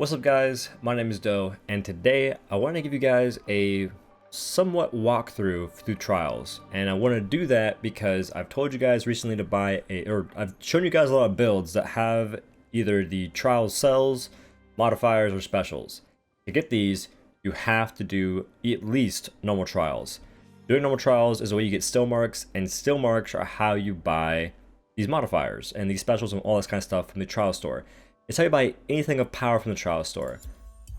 What's up guys, my name is Doe, and today I want to give you guys a somewhat walkthrough through trials. And I want to do that because I've told you guys recently to buy I've shown you guys a lot of builds that have either the trials cells, modifiers, or specials. To get these, you have to do at least normal trials. Doing normal trials is the way you get still marks, and still marks are how you buy these modifiers and these specials and all this kind of stuff from the trial store. It's how you buy anything of power from the trial store.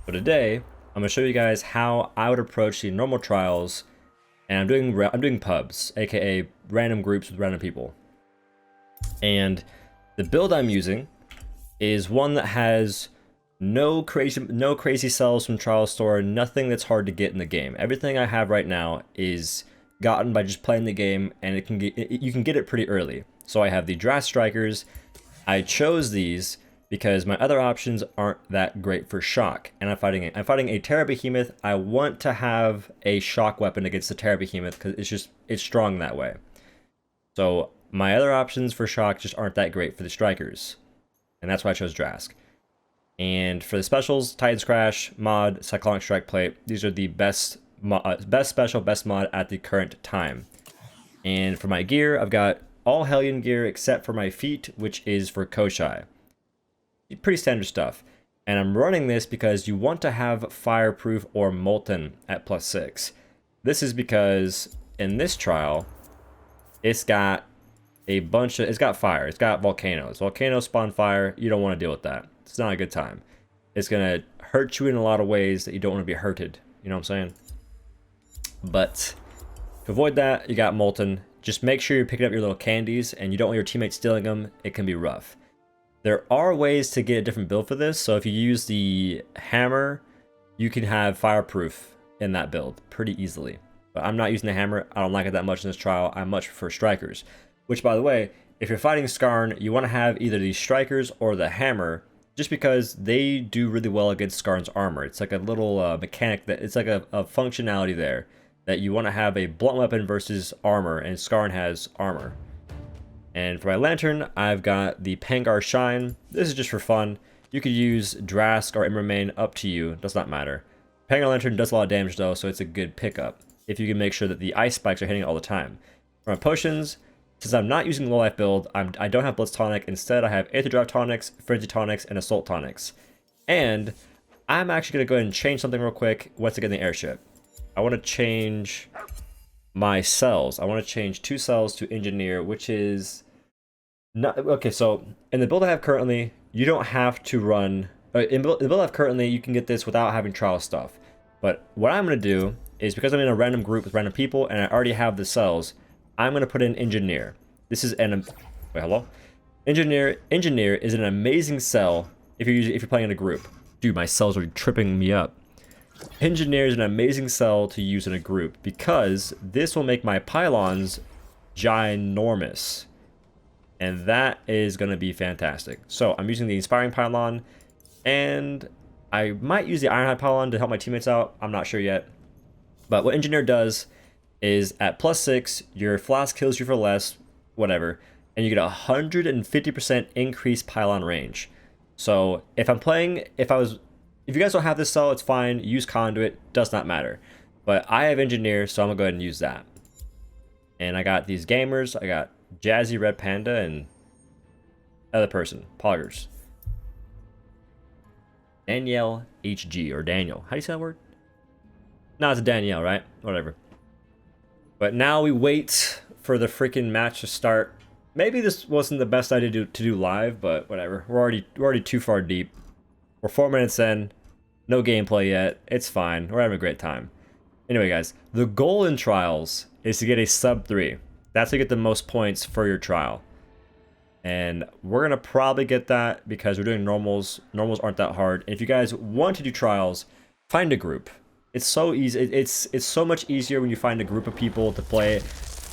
But today, I'm going to show you guys how I would approach the normal trials, and I'm doing pubs, aka random groups with random people. And the build I'm using is one that has no crazy cells from trial store, nothing that's hard to get in the game. Everything I have right now is gotten by just playing the game, and you can get it pretty early. So I have the Draft Strikers. I chose these because my other options aren't that great for shock, and I'm fighting a Terra Behemoth. I want to have a shock weapon against the Terra Behemoth because it's strong that way. So my other options for shock just aren't that great for the strikers, and that's why I chose Drask. And for the specials, Titan's Crash, mod, Cyclonic Strike Plate, these are the best special, best mod at the current time. And for my gear, I've got all Hellion gear except for my feet, which is for Koshai. Pretty standard stuff. And I'm running this because you want to have Fireproof or Molten at +6. This is because in this trial, it's got fire, it's got volcanoes. Volcanoes spawn fire, you don't want to deal with that. It's not a good time. It's gonna hurt you in a lot of ways that you don't want to be hurted. You know what I'm saying? But to avoid that, you got Molten. Just make sure you're picking up your little candies and you don't want your teammates stealing them. It can be rough. There are ways to get a different build for this. So if you use the hammer, you can have fireproof in that build pretty easily. But I'm not using the hammer. I don't like it that much in this trial. I much prefer strikers. Which, by the way, if you're fighting Skarn, you want to have either the strikers or the hammer, just because they do really well against Skarn's armor. It's like a little mechanic it's like a functionality there that you want to have a blunt weapon versus armor, and Skarn has armor. And for my lantern, I've got the Pangar Shine. This is just for fun. You could use Drask or Immermain, up to you. Does not matter. Pangar Lantern does a lot of damage though, so it's a good pickup if you can make sure that the ice spikes are hitting it all the time. For my potions, since I'm not using the low life build, I don't have Blitz Tonic. Instead, I have Aether Drive Tonics, Frenzy Tonics, and Assault Tonics. And I'm actually going to go ahead and change something real quick once I get in the airship. I want to change my cells. I want to change 2 cells to Engineer, which is not okay. So in the build I have currently, you don't have to run in the build I have currently, you can get this without having trial stuff. But what I'm going to do is, because I'm in a random group with random people and I already have the cells, I'm going to put in Engineer. This is wait, hello? Engineer is an amazing cell if you're playing in a group. Dude, my cells are tripping me up. Engineer is an amazing cell to use in a group because this will make my pylons ginormous, and that is going to be fantastic. So I'm using the Inspiring Pylon, and I might use the Ironhide Pylon to help my teammates out. I'm not sure yet. But what Engineer does is at +6, your flask kills you for less, whatever, and you get 150% increased pylon range. So if you guys don't have this cell, it's fine. Use Conduit, does not matter. But I have Engineer, so I'm gonna go ahead and use that. And I got these gamers. I got Jazzy Red Panda and other person, Poggers. Danielle HG, or Daniel. How do you say that word? No, it's Danielle, right? Whatever. But now we wait for the freaking match to start. Maybe this wasn't the best idea to do live, but whatever. We're already too far deep. We're 4 minutes in, no gameplay yet. It's fine. We're having a great time. Anyway, guys, the goal in trials is to get a sub 3. That's to get the most points for your trial. And we're gonna probably get that because we're doing normals. Normals aren't that hard. And if you guys want to do trials, find a group. It's so easy. It's so much easier when you find a group of people to play.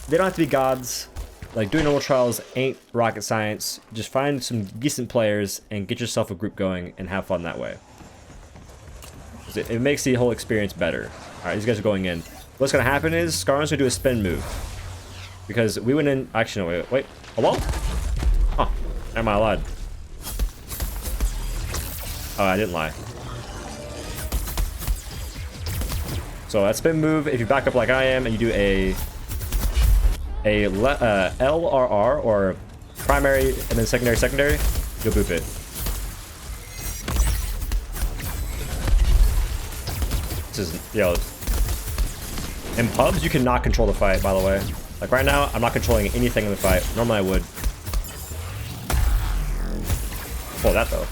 They don't have to be gods. Like, doing normal trials ain't rocket science. Just find some decent players and get yourself a group going and have fun that way. It makes the whole experience better. Alright, these guys are going in. What's going to happen is Skarn's going to do a spin move. Because we went in... Actually, no, wait. Hello? Oh, am I allowed? Oh, I didn't lie. So that spin move, if you back up like I am and you do a LRR or primary and then secondary, you'll boop it. This is, yo. In pubs, you cannot control the fight, by the way. Like right now, I'm not controlling anything in the fight. Normally I would. Oh, that though.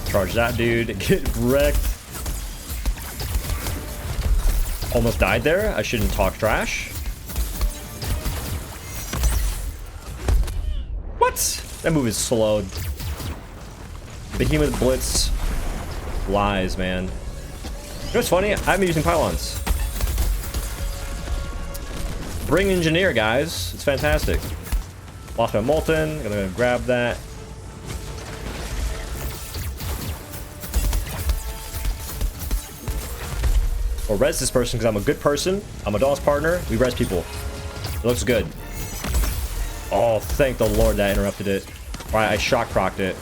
Charge that dude. Get wrecked. Almost died there. I shouldn't talk trash. What? That move is slowed. Behemoth Blitz. Lies, man. You know what's funny? I've been using pylons. Bring Engineer, guys. It's fantastic. Lost my Molten. Gonna grab that. Or res this person because I'm a good person. I'm a DOS partner. We res people. It looks good. Oh, thank the Lord that interrupted it. Alright, I shock procced it.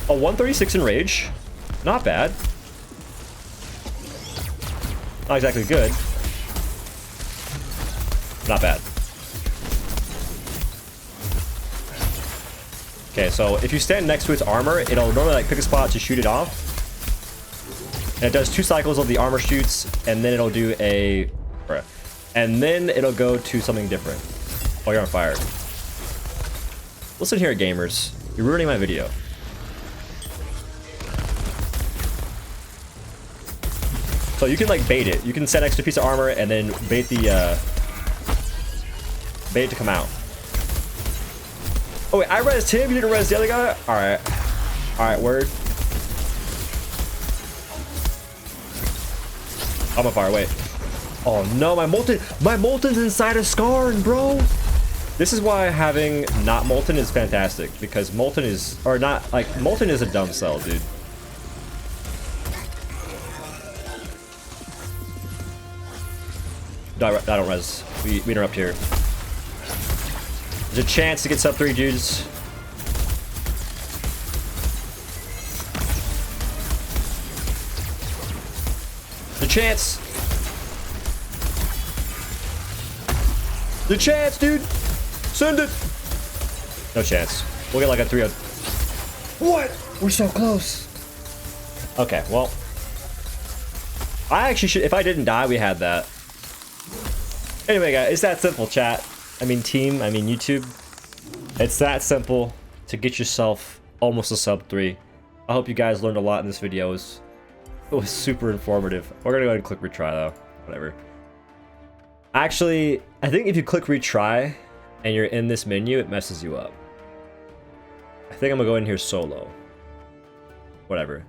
A 136 in rage. Not bad. Not exactly good. Not bad. Okay, so if you stand next to its armor, it'll normally like pick a spot to shoot it off. And it does 2 cycles of the armor shoots, and then it'll do a... And then it'll go to something different. Oh, you're on fire. Listen here, gamers. You're ruining my video. So you can like bait it. You can stand next to a piece of armor and then bait the bait it to come out. Oh wait, I rezzed him, you didn't res the other guy? Alright. Alright, word. I'm on fire, wait. Oh no, my Molten's inside of Skarn, bro! This is why having not Molten is fantastic, because Molten is, or not, like, Molten is a dumb cell, dude. I don't res. We interrupt here. There's a chance to get sub 3, dudes. The chance. The chance, dude. Send it. No chance. We'll get like a 3-0. What? We're so close. Okay, well. I actually should, if I didn't die, we had that. Anyway, guys, it's that simple, chat. I mean, team, I mean, YouTube. It's that simple to get yourself almost a sub 3. I hope you guys learned a lot in this video. It was super informative. We're gonna go ahead and click retry, though. Whatever. Actually, I think if you click retry and you're in this menu, it messes you up. I think I'm gonna go in here solo. Whatever.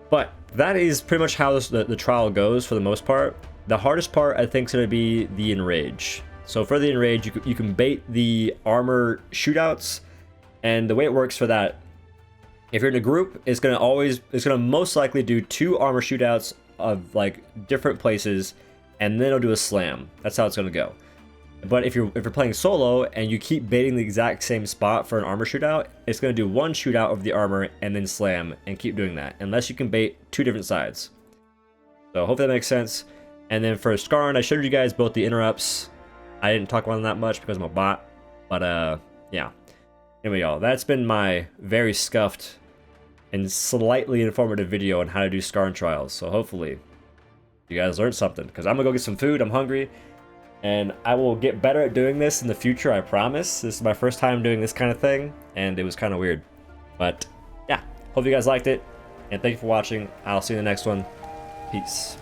But that is pretty much how the trial goes for the most part. The hardest part, I think, is going to be the enrage. So for the enrage, you can bait the armor shootouts, and the way it works for that, if you're in a group, it's going to most likely do 2 armor shootouts of like different places, and then it'll do a slam. That's how it's going to go. But if you're playing solo and you keep baiting the exact same spot for an armor shootout, it's going to do 1 shootout of the armor and then slam, and keep doing that, unless you can bait 2 different sides. So hope that makes sense. And then for Skarn, I showed you guys both the interrupts. I didn't talk about them that much because I'm a bot. But, yeah. Anyway, y'all, that's been my very scuffed and slightly informative video on how to do Skarn trials. So hopefully you guys learned something. Because I'm going to go get some food. I'm hungry. And I will get better at doing this in the future, I promise. This is my first time doing this kind of thing. And it was kind of weird. But, yeah. Hope you guys liked it. And thank you for watching. I'll see you in the next one. Peace.